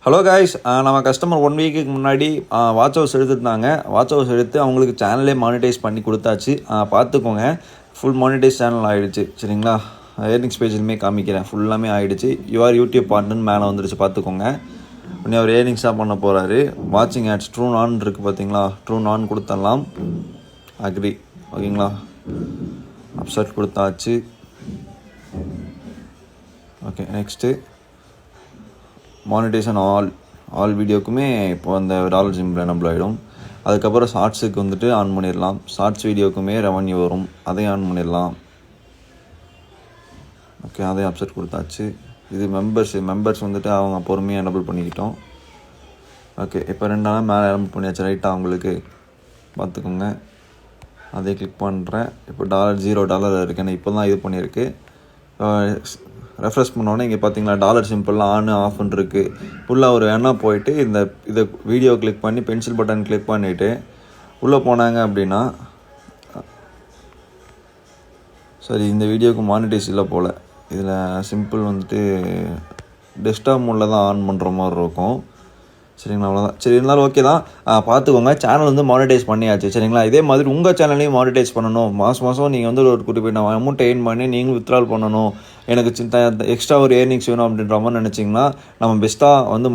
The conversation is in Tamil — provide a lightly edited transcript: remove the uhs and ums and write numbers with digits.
ஹலோ காய்ஸ், நம்ம கஸ்டமர் 1 வீக்குக்கு முன்னாடி வாட்ச் ஹவுஸ் எடுத்துருந்தாங்க. வாட்ச் ஹவுஸ் எடுத்து அவங்களுக்கு சேனலே மானிட்டைஸ் பண்ணி கொடுத்தாச்சு. பார்த்துக்கோங்க, ஃபுல் மானிட்டைஸ் சேனல் ஆகிடுச்சு. சரிங்களா? ஏர்னிங்ஸ் பேஜ்லையுமே காமிக்கிறேன், ஃபுல்லாமே ஆகிடுச்சு. யூஆர் யூடியூப் பார்ட்னர்னு மேலே வந்துருச்சு, பார்த்துக்கோங்க. உடனே அவர் ஏர்னிங்ஸாக பண்ண போகிறாரு. வாட்சிங் ஆட்ஸ் ட்ரூ நான் இருக்குது பார்த்தீங்களா? ட்ரூ நான் கொடுத்துடலாம். அக்ரி, ஓகேங்களா? அப்செட் கொடுத்தாச்சு. ஓகே, நெக்ஸ்ட்டு மானிட்டேஷன் ஆல் வீடியோக்குமே இப்போ அந்த டாலர் சிம்பிள் எனபிள் ஆகிடும். அதுக்கப்புறம் ஷார்ட்ஸுக்கு வந்துட்டு ஆன் பண்ணிடலாம். ஷார்ட்ஸ் வீடியோக்குமே ரெவன்யூ வரும், அதையும் ஆன் பண்ணிடலாம். ஓகே, அதையும் அப்செட் கொடுத்தாச்சு. இது மெம்பர்ஸ் வந்துட்டு அவங்க பொறுமையாக எனபிள் பண்ணிக்கிட்டோம். ஓகே, இப்போ 2 நாள் மேலே எனபிள் பண்ணியாச்சு. ரைட்டாக அவங்களுக்கு பார்த்துக்கோங்க. அதே கிளிக் பண்ணுறேன். இப்போ $0 இருக்குன்னு இப்போ தான் இது பண்ணியிருக்கு. ரெஃப்ரெஷ் பண்ணோன்னே இங்கே பார்த்தீங்களா டாலர் சிம்பிள்லாம் ஆன் ஆஃப்னு இருக்குது. ஃபுல்லாக ஒரு வேணால் போயிட்டு இதை வீடியோ கிளிக் பண்ணி பென்சில் பட்டன் கிளிக் பண்ணிவிட்டு உள்ளே போனாங்க அப்படின்னா, சரி இந்த வீடியோவுக்கு மானிட்டைஸ் இல்லை போல். இதில் சிம்பிள் வந்துட்டு டெஸ்க்டாப் மோடில் தான் ஆன் பண்ணுற மாதிரி இருக்கும். சரிங்களா? அவ்வளோதான். சரி, இருந்தாலும் ஓகே தான். பார்த்துக்கோங்க, சேனல் வந்து மானிட்டைஸ் பண்ணியாச்சு. சரிங்களா? இதே மாதிரி உங்கள் சேனலையும் மானிட்டைஸ் பண்ணணும். மாதம் நீங்கள் வந்து ஒரு குறிப்பிட்ட அமௌண்ட் எர்ன் பண்ணி நீங்களும் வித்ட்ரால் பண்ணணும், எனக்கு எக்ஸ்ட்ரா ஒரு ஏர்னிங்ஸ் வேணும் அப்படின்ற மாதிரி நினச்சிங்கன்னா நம்ம பெஸ்ட்டாக வந்து